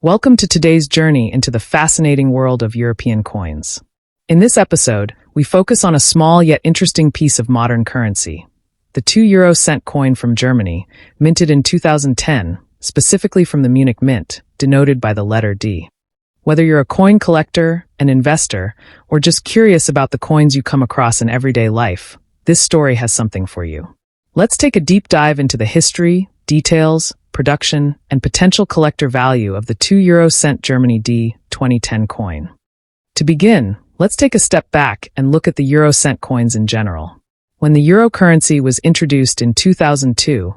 Welcome to today's journey into the fascinating world of European coins. In this episode, we focus on a small yet interesting piece of modern currency, the 2 euro-cent coin from Germany, minted in 2010, specifically from the Munich Mint, denoted by the letter D. Whether you're a coin collector, an investor, or just curious about the coins you come across in everyday life, this story has something for you. Let's take a deep dive into the history, details, production, and potential collector value of the 2 euro-cent Germany D 2010 coin. To begin, let's take a step back and look at the euro-cent coins in general. When the euro currency was introduced in 2002,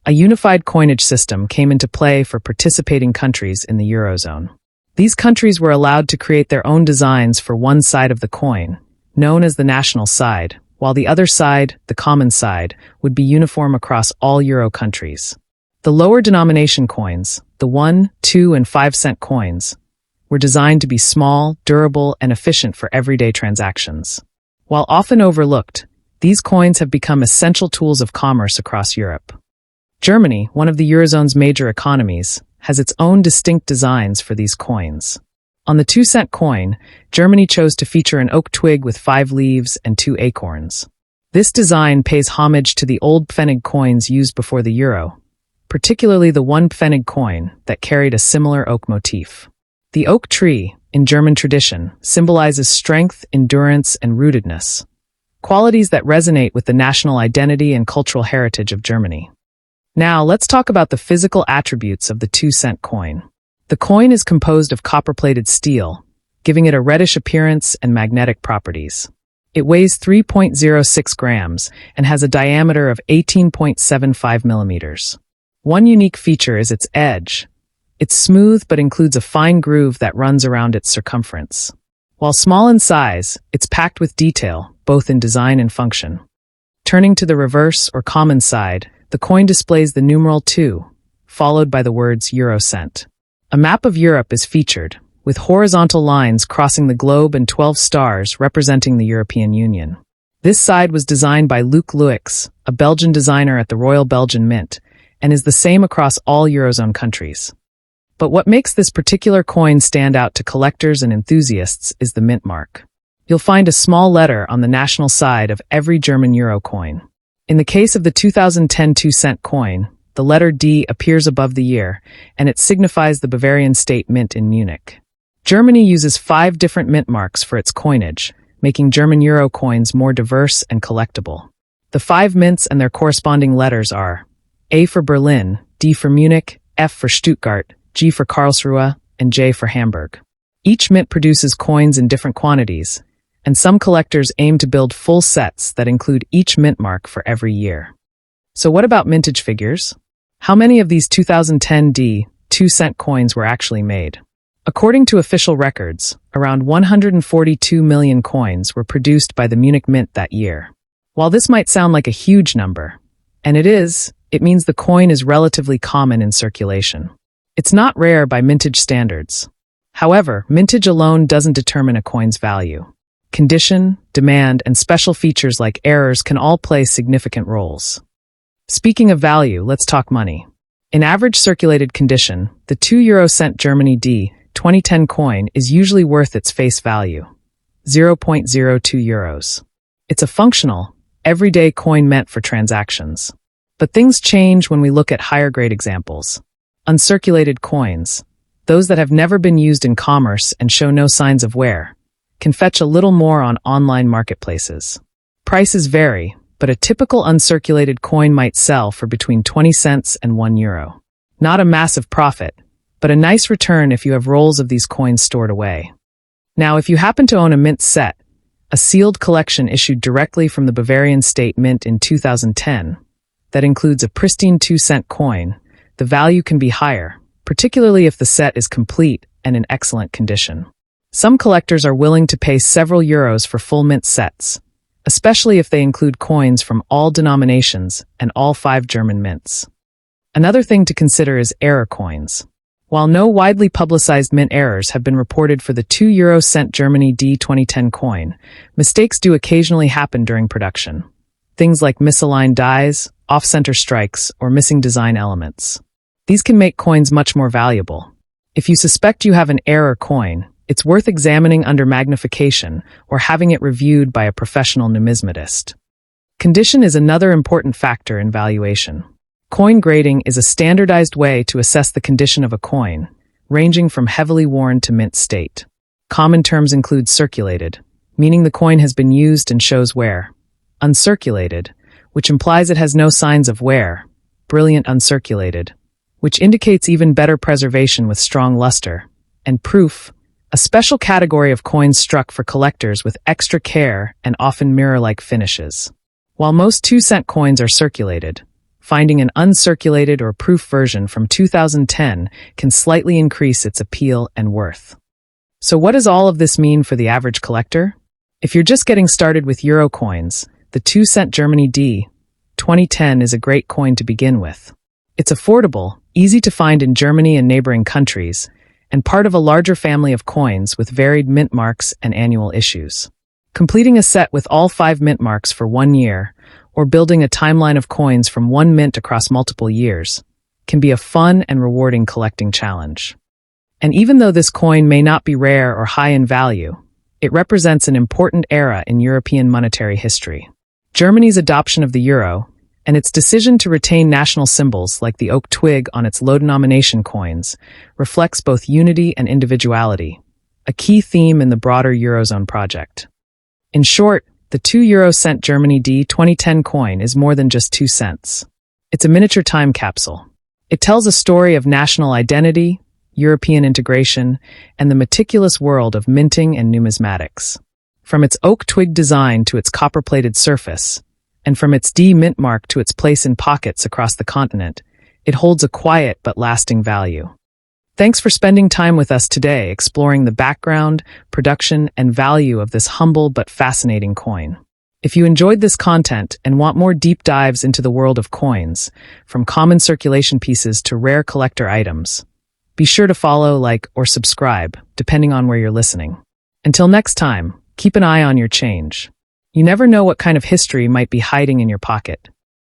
a unified coinage system came into play for participating countries in the Eurozone. These countries were allowed to create their own designs for one side of the coin, known as the national side, while the other side, the common side, would be uniform across all euro countries. The lower denomination coins, the 1, 2, and 5 cent coins, were designed to be small, durable, and efficient for everyday transactions. While often overlooked, these coins have become essential tools of commerce across Europe. Germany, one of the Eurozone's major economies, has its own distinct designs for these coins. On the 2-cent coin, Germany chose to feature an oak twig with 5 leaves and 2 acorns. This design pays homage to the old Pfennig coins used before the euro, particularly the 1 Pfennig coin that carried a similar oak motif. The oak tree, in German tradition, symbolizes strength, endurance, and rootedness, qualities that resonate with the national identity and cultural heritage of Germany. Now, let's talk about the physical attributes of the 2-cent coin. The coin is composed of copper-plated steel, giving it a reddish appearance and magnetic properties. It weighs 3.06 grams and has a diameter of 18.75 millimeters. One unique feature is its edge. It's smooth but includes a fine groove that runs around its circumference. While small in size, it's packed with detail, both in design and function. Turning to the reverse or common side, the coin displays the numeral 2, followed by the words Eurocent. A map of Europe is featured, with horizontal lines crossing the globe and 12 stars representing the European Union. This side was designed by Luc Luyckx, a Belgian designer at the Royal Belgian Mint, and is the same across all Eurozone countries. But what makes this particular coin stand out to collectors and enthusiasts is the Mintmark. You'll find a small letter on the national side of every German euro coin. In the case of the 2010 2-cent coin, the letter D appears above the year, and it signifies the Bavarian State Mint in Munich. Germany uses 5 different mint marks for its coinage, making German euro coins more diverse and collectible. The 5 mints and their corresponding letters are A for Berlin, D for Munich, F for Stuttgart, G for Karlsruhe, and J for Hamburg. Each mint produces coins in different quantities, and some collectors aim to build full sets that include each mint mark for every year. So what about mintage figures? How many of these 2010 D 2-cent coins were actually made? According to official records, around 142 million coins were produced by the Munich Mint that year. While this might sound like a huge number, and it is, it means the coin is relatively common in circulation. It's not rare by mintage standards. However, mintage alone doesn't determine a coin's value. Condition, demand, and special features like errors can all play significant roles. Speaking of value, let's talk money. In average circulated condition, the 2 euro-cent Germany D 2010 coin is usually worth its face value, 0.02 euros. It's a functional, everyday coin meant for transactions. But things change when we look at higher-grade examples. Uncirculated coins, those that have never been used in commerce and show no signs of wear, can fetch a little more on online marketplaces. Prices vary, but a typical uncirculated coin might sell for between 20 cents and 1 euro. Not a massive profit, but a nice return if you have rolls of these coins stored away. Now, if you happen to own a mint set, a sealed collection issued directly from the Bavarian State Mint in 2010, that includes a pristine 2-cent coin, the value can be higher, particularly if the set is complete and in excellent condition. Some collectors are willing to pay several euros for full mint sets, especially if they include coins from all denominations and all 5 German mints. Another thing to consider is error coins. While no widely publicized mint errors have been reported for the 2 euro-cent Germany D 2010 coin, mistakes do occasionally happen during production. Things like misaligned dies, off-center strikes, or missing design elements. These can make coins much more valuable. If you suspect you have an error coin, it's worth examining under magnification or having it reviewed by a professional numismatist. Condition is another important factor in valuation. Coin grading is a standardized way to assess the condition of a coin, ranging from heavily worn to mint state. Common terms include circulated, meaning the coin has been used and shows wear; uncirculated, which implies it has no signs of wear; brilliant uncirculated, which indicates even better preservation with strong luster; and proof, a special category of coins struck for collectors with extra care and often mirror-like finishes. While most 2-cent coins are circulated, finding an uncirculated or proof version from 2010 can slightly increase its appeal and worth. So what does all of this mean for the average collector? If you're just getting started with euro coins, the 2-cent Germany D 2010 is a great coin to begin with. It's affordable, easy to find in Germany and neighboring countries, and part of a larger family of coins with varied mint marks and annual issues. Completing a set with all 5 mint marks for 1 year, or building a timeline of coins from one mint across multiple years, can be a fun and rewarding collecting challenge. And even though this coin may not be rare or high in value, it represents an important era in European monetary history. Germany's adoption of the euro, and its decision to retain national symbols like the oak twig on its low-denomination coins, reflects both unity and individuality, a key theme in the broader Eurozone project. In short, the 2-euro-cent Germany D 2010 coin is more than just 2 cents. It's a miniature time capsule. It tells a story of national identity, European integration, and the meticulous world of minting and numismatics. From its oak twig design to its copper-plated surface, and from its D mint mark to its place in pockets across the continent, it holds a quiet but lasting value. Thanks for spending time with us today exploring the background, production, and value of this humble but fascinating coin. If you enjoyed this content and want more deep dives into the world of coins, from common circulation pieces to rare collector items, be sure to follow, like, or subscribe, depending on where you're listening. Until next time, keep an eye on your change. You never know what kind of history might be hiding in your pocket.